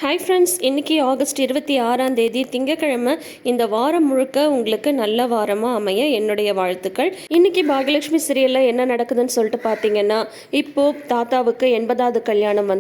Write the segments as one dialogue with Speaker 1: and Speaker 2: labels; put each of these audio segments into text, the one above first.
Speaker 1: Hi friends, இன்றைக்கி August 26 திங்கக்கிழமை. இந்த வாரம் முழுக்க உங்களுக்கு நல்ல வாரமாக அமைய என்னுடைய வாழ்த்துக்கள். இன்றைக்கி பாகியலட்சுமி சீரியலில் என்ன நடக்குதுன்னு சொல்லிட்டு பார்த்தீங்கன்னா, இப்போது தாத்தாவுக்கு 80வது கல்யாணம்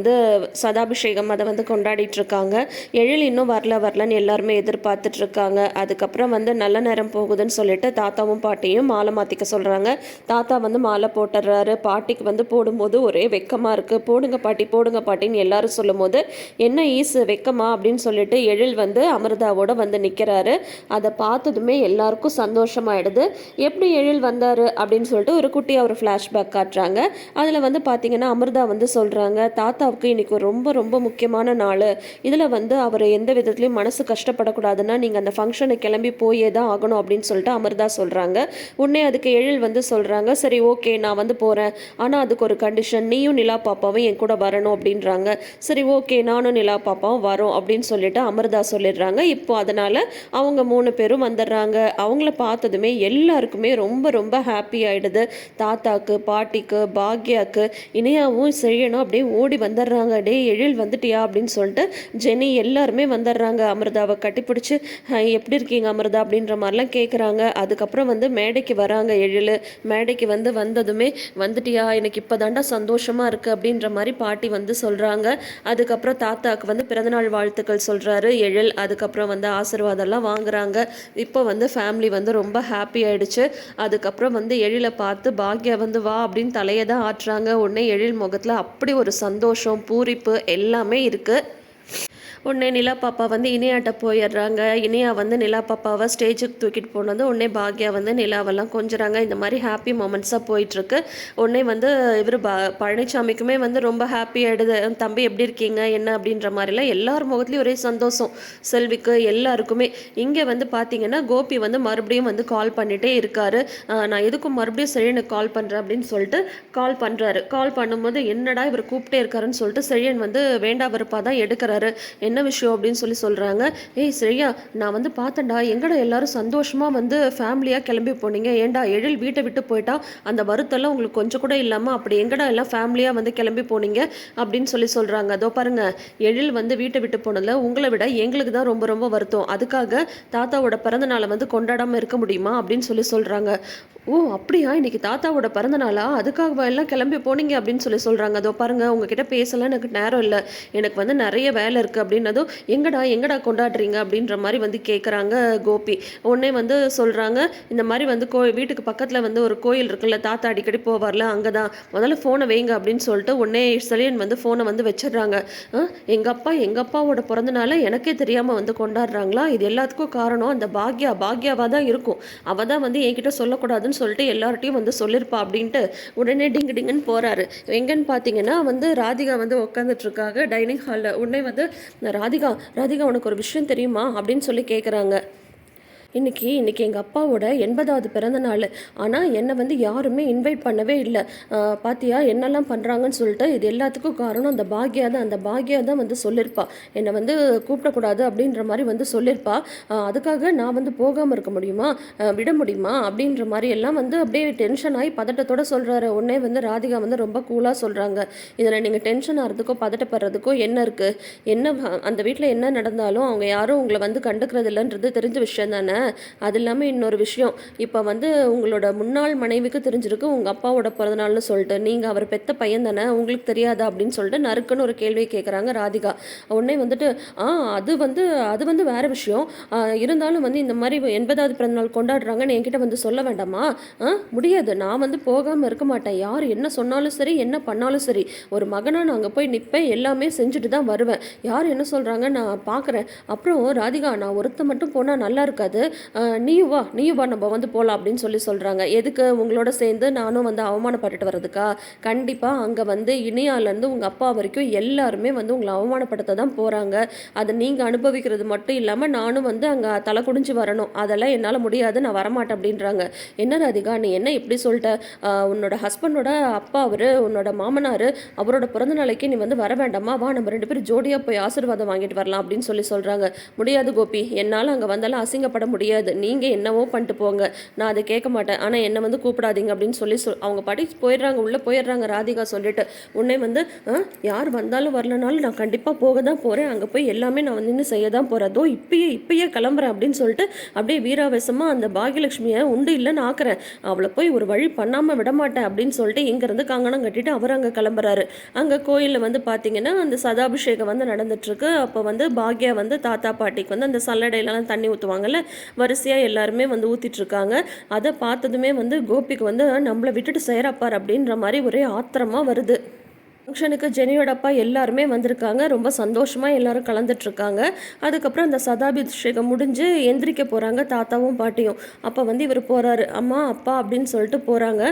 Speaker 1: சதாபிஷேகம் அதை கொண்டாடிட்டுருக்காங்க. எழில் இன்னும் வரலன்னு எல்லாருமே எதிர்பார்த்துட்ருக்காங்க. அதுக்கப்புறம் நல்ல நேரம் போகுதுன்னு சொல்லிட்டு தாத்தாவும் பாட்டியும் மாலை மாற்றிக்க சொல்கிறாங்க. தாத்தா மாலை போட்டுடுறாரு. பாட்டிக்கு போடும்போது ஒரே வெக்கமாக இருக்குது. போடுங்க பாட்டின்னு எல்லாரும் சொல்லும் போது என்ன வெக்கமா அப்படின்னு சொல்லிட்டு எழில் அமிர்தாவோட நிற்கிறாரு. அதை பார்த்ததுமே எல்லாருக்கும் சந்தோஷமாயிடுது. எப்படி எழில் வந்தார் அப்படின்னு சொல்லிட்டு ஒரு குட்டியாக ஒரு ஃப்ளாஷ்பேக் காட்டுறாங்க. அதில் பார்த்தீங்கன்னா அமிர்தா சொல்கிறாங்க, தாத்தாவுக்கு இன்னைக்கு ரொம்ப ரொம்ப முக்கியமான நாள். இதில் அவர் எந்த விதத்துலையும் மனசு கஷ்டப்படக்கூடாதுன்னா நீங்கள் அந்த ஃபங்க்ஷனுக்கு கிளம்பி போயே தான் ஆகணும் அப்படின்னு சொல்லிட்டு அமிர்தா சொல்கிறாங்க. உடனே அதுக்கு எழில் சொல்கிறாங்க, சரி ஓகே நான் போகிறேன், ஆனால் அதுக்கு ஒரு கண்டிஷன், நீயும் நிலா பாப்பாவும் என் கூட வரணும் அப்படின்றாங்க. சரி ஓகே, நானும் நிலா பாப்பாவும் வரோம் அப்படின்னு சொல்லிட்டு அமிர்தா சொல்லிடுறாங்க. இப்போ அதனால் அவங்க 3 பேரும் வந்துடுறாங்க. அவங்கள பார்த்ததுமே எல்லாருக்குமே ரொம்ப ரொம்ப ஹாப்பி ஆகிடுது. தாத்தாக்கு, பாட்டிக்கு, பாக்யாவுக்கு, இனியாவும் செய்யணும் அப்படியே ஓடி வந்துடுறாங்க. டே எழில் வந்துட்டியா அப்படின்னு சொல்லிட்டு ஜெனி எல்லாருமே வந்துடுறாங்க. அமிர்தாவை கட்டிப்பிடிச்சி எப்படி இருக்கீங்க அமிர்தா அப்படின்ற மாதிரிலாம் கேட்குறாங்க. அதுக்கப்புறம் மேடைக்கு வராங்க. எழில் மேடைக்கு வந்ததுமே வந்துட்டியா, எனக்கு இப்போ தாண்டா சந்தோஷமாக இருக்குது அப்படின்ற மாதிரி பாட்டி சொல்கிறாங்க. அதுக்கப்புறம் தாத்தாக்கு பிறந்தநாள் வாழ்த்துக்கள் சொல்கிறாரு எழில். அதுக்கப்புறம் ஆசீர்வாதம்லாம் வாங்குறாங்க. இப்போ ஃபேமிலி ரொம்ப ஹாப்பி ஆயிடுச்சு. அதுக்கப்புறம் எழிலை பார்த்து பாக்யா வா அப்படின்னு தலையை தான் ஆட்டுறாங்க. உடனே எழில் முகத்தில் அப்படி ஒரு சந்தோஷம், பூரிப்பு எல்லாமே இருக்குது. உடனே நிலா பாப்பா இனியாட்ட போயிடுறாங்க. இனியா நிலா பாப்பாவை ஸ்டேஜுக்கு தூக்கிட்டு போனது. உடனே பாக்யா நிலாவெல்லாம் கொஞ்சுறாங்க. இந்த மாதிரி ஹாப்பி மூமெண்ட்ஸாக போயிட்டுருக்கு. உடனே இவர் பழனிசாமிக்குமே ரொம்ப ஹாப்பி ஆகிடுது. தம்பி எப்படி இருக்கீங்க என்ன அப்படின்ற மாதிரிலாம் எல்லார் முகத்துலேயும் ஒரே சந்தோஷம். செல்விக்கு எல்லாருக்குமே. இங்கே பார்த்தீங்கன்னா கோபி மறுபடியும் கால் பண்ணிகிட்டே இருக்காரு. நான் எதுக்கும் மறுபடியும் செழியனுக்கு கால் பண்ணுறேன் அப்படின்னு சொல்லிட்டு கால் பண்ணுறாரு. கால் பண்ணும்போது என்னடா இவர் கூப்பிட்டே இருக்காருன்னு சொல்லிட்டு செழியன் வேண்டா வெறுப்பாக தான் எடுக்கிறாரு. என்ன விஷயம் அப்படின்னு சொல்கிறாங்க. ஏய் சரியா, நான் பார்த்தேன்டா, எங்கடா எல்லாரும் சந்தோஷமாக ஃபேமிலியாக கிளம்பி போனீங்க, ஏண்டா எழில் வீட்டை விட்டு போயிட்டா அந்த வருத்தெல்லாம் உங்களுக்கு கொஞ்சம் கூட இல்லாமல் அப்படி எங்கடா எல்லாம் ஃபேமிலியாக கிளம்பி போனீங்க அப்படின்னு சொல்கிறாங்க. அதோ பாருங்க, எழில் வீட்டை விட்டு போனதில் உங்களை விட எங்களுக்கு தான் ரொம்ப ரொம்ப வருத்தம். அதுக்காக தாத்தாவோட பிறந்த நாளை கொண்டாடாமல் இருக்க முடியுமா அப்படின்னு சொல்கிறாங்க. ஓ அப்படியா, இன்னைக்கு தாத்தாவோட பிறந்த நாளா, அதுக்காக எல்லாம் கிளம்பி போனீங்க அப்படின்னு சொல்கிறாங்க. அதோ பாருங்க, உங்ககிட்ட பேசலாம் எனக்கு நேரம் இல்லை, எனக்கு நிறைய வேலை இருக்குது அப்படின்னதும் எங்கடா கொண்டாடுறீங்க அப்படின்ற மாதிரி கேட்குறாங்க கோபி. உடனே சொல்கிறாங்க, இந்த மாதிரி வீட்டுக்கு பக்கத்தில் ஒரு கோயில் இருக்குல்ல, தாத்தா அடிக்கடி போவார்ல, அங்கே தான் முதல்ல ஃபோனை வைங்க அப்படின்னு சொல்லிட்டு உடனே செலியன் ஃபோனை வச்சிடுறாங்க. எங்கள் அப்பாவோட பிறந்தநாளை எனக்கே தெரியாமல் கொண்டாடுறாங்களா, இது எல்லாத்துக்கும் காரணம் அந்த பாக்யாவாக தான் இருக்கும், அவள் தான் என்கிட்ட சொல்லக்கூடாதுன்னு சொல்லிட்டு எல்லார்ட்டையும் சொல்லியிருப்பா அப்படின்ட்டு உடனே டிங்குன்னு போறாரு. எங்கன்னு பார்த்தீங்கன்னா ராதிகா உட்காந்துட்டு இருக்காங்க டைனிங் ஹாலில். உடனே ராதிகா உனக்கு ஒரு விஷயம் தெரியுமா அப்படின்னு சொல்லி கேட்குறாங்க. இன்றைக்கி எங்கள் அப்பாவோட 80வது பிறந்த நாள், ஆனால் என்னை யாருமே இன்வைட் பண்ணவே இல்லை. பாத்தியா என்னெல்லாம் பண்ணுறாங்கன்னு சொல்லிட்டு, இது எல்லாத்துக்கும் காரணம் அந்த பாக்யா தான் சொல்லியிருப்பா, என்னை கூப்பிடக்கூடாது அப்படின்ற மாதிரி சொல்லியிருப்பா. அதுக்காக நான் போகாமல் இருக்க முடியுமா, விட முடியுமா அப்படின்ற மாதிரி எல்லாம் அப்படியே டென்ஷன் ஆகி பதட்டத்தோடு சொல்கிறாரு. உடனே ராதிகா ரொம்ப கூலாக சொல்கிறாங்க, இதில் நீங்கள் டென்ஷன் ஆகிறதுக்கோ பதட்டப்படுறதுக்கோ என்ன இருக்குது, என்ன அந்த வீட்டில் என்ன நடந்தாலும் அவங்க யாரும் உங்களை கண்டுக்கிறது இல்லைன்றது தெரிஞ்ச விஷயம் தானே. அது இல்லாமல் இன்னொரு விஷயம், இப்போ உங்களோட முன்னாள் மனைவிக்கு தெரிஞ்சிருக்கு உங்கள் அப்பாவோட பிறந்தநாள்னு சொல்லிட்டு, நீங்கள் அவர் பெத்த பையன் தானே, உங்களுக்கு தெரியாதா அப்படின்னு சொல்லிட்டு நறுக்குன்னு ஒரு கேள்வி கேட்குறாங்க ராதிகா. உடனே அது வேறு விஷயம், இருந்தாலும் இந்த மாதிரி 80வது பிறந்தநாள் கொண்டாடுறாங்கன்னு என்கிட்ட சொல்ல வேண்டாமா, முடியாது, நான் போகாமல் இருக்க மாட்டேன், யார் என்ன சொன்னாலும் சரி என்ன பண்ணாலும் சரி, ஒரு மகனாக நான் அங்கே போய் நிற்பேன், எல்லாமே செஞ்சுட்டு தான் வருவேன், யார் என்ன சொல்கிறாங்க நான் பார்க்குறேன். அப்புறம் ராதிகா, நான் ஒருத்த மட்டும் போனால் நல்லா இருக்காது, நீயும் வா நம்ம போகலாம் அப்படின்னு சொல்கிறாங்க. எதுக்கு, உங்களோட சேர்ந்து நானும் அவமானப்பட்டுட்டு வர்றதுக்கா? கண்டிப்பாக அங்கே இனியாலேருந்து உங்கள் அப்பா வரைக்கும் எல்லாருமே உங்களை அவமானப்படுத்த தான் போகிறாங்க. அதை நீங்கள் அனுபவிக்கிறது மட்டும் இல்லாமல் நானும் அங்கே தலை குடிஞ்சு வரணும், அதெல்லாம் என்னால் முடியாது, நான் வரமாட்டேன் அப்படின்றாங்க. என்ன ராதிகா நீ என்ன இப்படி சொல்லிட்ட, உன்னோட ஹஸ்பண்டோட அப்பா அவர், உன்னோட மாமனார், அவரோட பிறந்த நாளைக்கு நீ வர வேண்டாமா, வா நம்ம 2 பேரும் ஜோடியாக போய் ஆசீர்வாதம் வாங்கிட்டு வரலாம் அப்படின்னு சொல்கிறாங்க. முடியாது கோபி, என்னால் அங்கே வந்தாலும் அசிங்கப்பட முடியாது, முடியாது, நீங்கள் என்னவோ பண்ணிட்டு போங்க, நான் அதை கேட்க மாட்டேன், ஆனால் என்னை வந்து கூப்பிடாதீங்க அப்படின்னு சொல்லி அவங்க பாட்டி போயிடுறாங்க, உள்ளே போயிடுறாங்க ராதிகா சொல்லிட்டு. உடனே வந்து யார் வந்தாலும் வரலனாலும் நான் கண்டிப்பாக போக தான் போகிறேன், அங்கே போய் எல்லாமே நான் வந்து இன்னும் செய்ய தான் போகிறேன், அதோ இப்பயே கிளம்புறேன் அப்படின்னு சொல்லிட்டு அப்படியே வீராவேசமாக அந்த பாகியலட்சுமியை உண்டு இல்லைன்னு ஆக்குறேன், அவளை போய் ஒரு வழி பண்ணாமல் விட மாட்டேன் அப்படின்னு சொல்லிட்டு இங்கேருந்து கங்கணம் கட்டிட்டு அவர் அங்கே கிளம்புறாரு. அங்கே கோயிலில் வந்து பார்த்தீங்கன்னா அந்த சதாபிஷேகம் வந்து நடந்துட்டுருக்கு. அப்போ வந்து பாக்யா வந்து தாத்தா பாட்டிக்கு வந்து அந்த சல்லடையிலலாம் தண்ணி ஊற்றுவாங்கல்ல, வரிசையாக எல்லாருமே வந்து ஊற்றிட்டுருக்காங்க. அதை பார்த்ததுமே வந்து கோபிக்கு வந்து நம்மளை விட்டுட்டு செய்கிறப்பார் அப்படின்ற மாதிரி ஒரே ஆத்திரமாக வருது. ஃபங்க்ஷனுக்கு ஜெனியோட அப்பா எல்லாருமே வந்திருக்காங்க, ரொம்ப சந்தோஷமாக எல்லாரும் கலந்துட்டுருக்காங்க. அதுக்கப்புறம் அந்த சதாபிஷேகம் முடிஞ்சு எந்திரிக்க போகிறாங்க தாத்தாவும் பாட்டியும். அப்போ வந்து இவர் போகிறாரு, அம்மா அப்பா அப்படின்னு சொல்லிட்டு போகிறாங்க.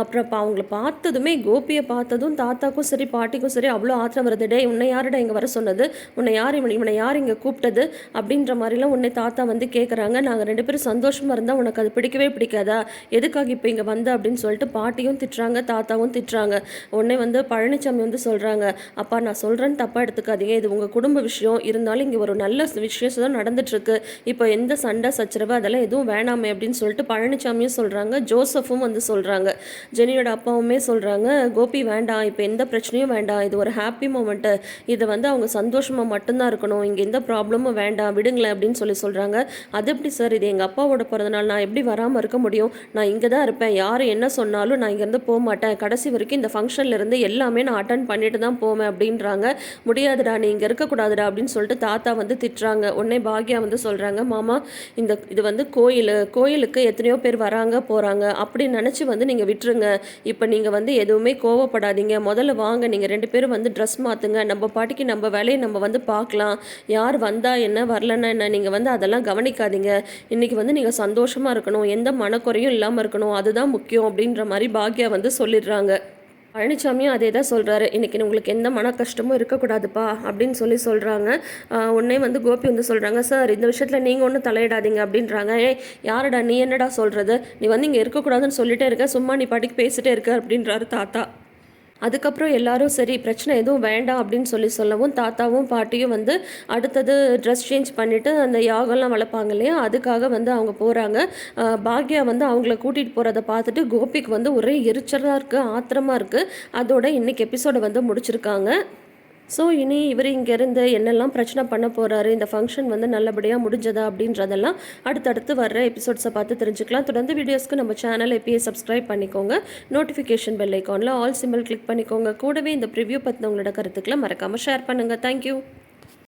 Speaker 1: அப்புறம் அவங்கள பார்த்ததுமே கோபியை பார்த்ததும் தாத்தாக்கும் சரி பாட்டிக்கும் சரி அவ்வளோ ஆத்திரம் வருது. டே உன்னை யாருடா இங்கே வர சொன்னது, உன்னை யார் இவனை யார் இங்கே கூப்பிட்டது அப்படின்ற மாதிரிலாம் உன்னை தாத்தா வந்து கேட்குறாங்க. நாங்கள் 2 பேரும் சந்தோஷமாக இருந்தால் உனக்கு அது பிடிக்கவே பிடிக்காதா, எதுக்காக இப்போ இங்கே வந்த அப்படின்னு சொல்லிட்டு பாட்டியும் திட்டுறாங்க, தாத்தாவும் திட்டுறாங்க. உடனே வந்து பழனிசாமி வந்து சொல்கிறாங்க, அப்பா நான் சொல்கிறேன்னு தப்பாக எடுத்துக்காதீங்க, இது உங்கள் குடும்ப விஷயம், இருந்தாலும் இங்கே ஒரு நல்ல விஷயம் தான் நடந்துட்டுருக்கு, இப்போ எந்த சண்டை சச்சரவு அதெல்லாம் எதுவும் வேணாமே அப்படின்னு சொல்லிட்டு பழனிசாமியும் சொல்கிறாங்க, ஜோசஃபும் வந்து சொல்கிறாங்க, ஜெனியோட அப்பாவுமே சொல்கிறாங்க, கோபி வேண்டாம், இப்போ எந்த பிரச்சனையும் வேண்டாம், இது ஒரு ஹாப்பி மூமெண்ட்டு, இதை வந்து அவங்க சந்தோஷமாக மட்டும்தான் இருக்கணும், இங்கே எந்த ப்ராப்ளமும் வேண்டாம் விடுங்களேன் அப்படின்னு சொல்கிறாங்க. அது எப்படி சார், இது எங்கள் அப்பாவோட பிறந்தநாள், நான் எப்படி வராமல் இருக்க முடியும், நான் இங்கே தான் இருப்பேன், யார் என்ன சொன்னாலும் நான் இங்கேருந்து போக மாட்டேன், கடைசி வரைக்கும் இந்த ஃபங்க்ஷன்லேருந்து எல்லாமே நான் அட்டன் பண்ணிட்டு தான் போவேன் அப்படின்றாங்க. முடியாதுடா, நீ இங்கே இருக்கக்கூடாதுடா அப்படின்னு சொல்லிட்டு தாத்தா வந்து திட்டுறாங்க. உடனே பாக்யா வந்து சொல்கிறாங்க, மாமா இது வந்து கோயிலுக்கு எத்தனையோ பேர் வராங்க போகிறாங்க, அப்படி நினச்சி வந்து நீங்கள் விட்டுருங்க, இப்போ நீங்கள் வந்து எதுவுமே கோவப்படாதீங்க, முதல்ல வாங்க நீங்கள் 2 பேரும் வந்து ட்ரெஸ் மாற்றுங்க, நம்ம பாட்டிக்கு நம்ம வேலையை நம்ம வந்து பார்க்கலாம், யார் வந்தால் என்ன வரலன்னா என்ன, நீங்கள் வந்து அதெல்லாம் கவனிக்காதீங்க, இன்றைக்கி வந்து நீங்கள் சந்தோஷமாக இருக்கணும், எந்த மனக்குறையும் இல்லாமல் இருக்கணும், அதுதான் முக்கியம் அப்படின்ற மாதிரி பாக்யா வந்து சொல்லிடுறாங்க. பழனிசாமியும் அதே தான் சொல்கிறாரு, இன்றைக்கி உங்களுக்கு எந்த மன கஷ்டமும் இருக்கக்கூடாதுப்பா அப்படின்னு சொல்கிறாங்க. உடனே வந்து கோபி வந்து சொல்கிறாங்க, சார் இந்த விஷயத்தில் நீங்கள் ஒன்றும் தலையிடாதீங்க அப்படின்றாங்க. யாரடா நீ என்னடா சொல்கிறது, நீ வந்து இங்கே இருக்கக்கூடாதுன்னு சொல்லிட்டே இருக்க, சும்மா நீ பாட்டிக்கு பேசிட்டே இருக்க அப்படின்றாரு தாத்தா. அதுக்கப்புறம் எல்லாரும் சரி பிரச்சனை எதுவும் வேண்டாம் அப்படின்னு சொல்லவும் தாத்தாவும் பாட்டியும் வந்து அடுத்தது ட்ரெஸ் சேஞ்ச் பண்ணிவிட்டு அந்த யாகம்லாம் வளர்ப்பாங்க இல்லையா, அதுக்காக வந்து அவங்க போகிறாங்க. பாக்யா வந்து அவங்கள கூட்டிகிட்டு போகிறத பார்த்துட்டு கோபிக்கு வந்து ஒரே எரிச்சலாக இருக்குது, ஆத்திரமாக இருக்குது. அதோட இன்றைக்கி எபிசோடை வந்து முடிச்சிருக்காங்க. ஸோ இனி இவர் இங்கேருந்து என்னெல்லாம் பிரச்சனை பண்ண போகிறாரு, இந்த ஃபங்க்ஷன் வந்து நல்லபடியாக முடிஞ்சதா அப்படின்றதெல்லாம் அடுத்தடுத்து வர்ற எபிசோட்ஸை பார்த்து தெரிஞ்சுக்கலாம். தொடர்ந்து வீடியோஸ்க்கு நம்ம சேனல் எப்பயே சப்ஸ்கிரைப் பண்ணிக்கோங்க, நோட்டிஃபிகேஷன் பெல் ஐக்கானில் ஆல் சிம்பிள் கிளிக் பண்ணிக்கோங்க. கூடவே இந்த ப்ரிவ்யூ பற்றின உங்களோட கருத்துக்களை மறக்காமல் ஷேர் பண்ணுங்கள். தேங்க்யூ.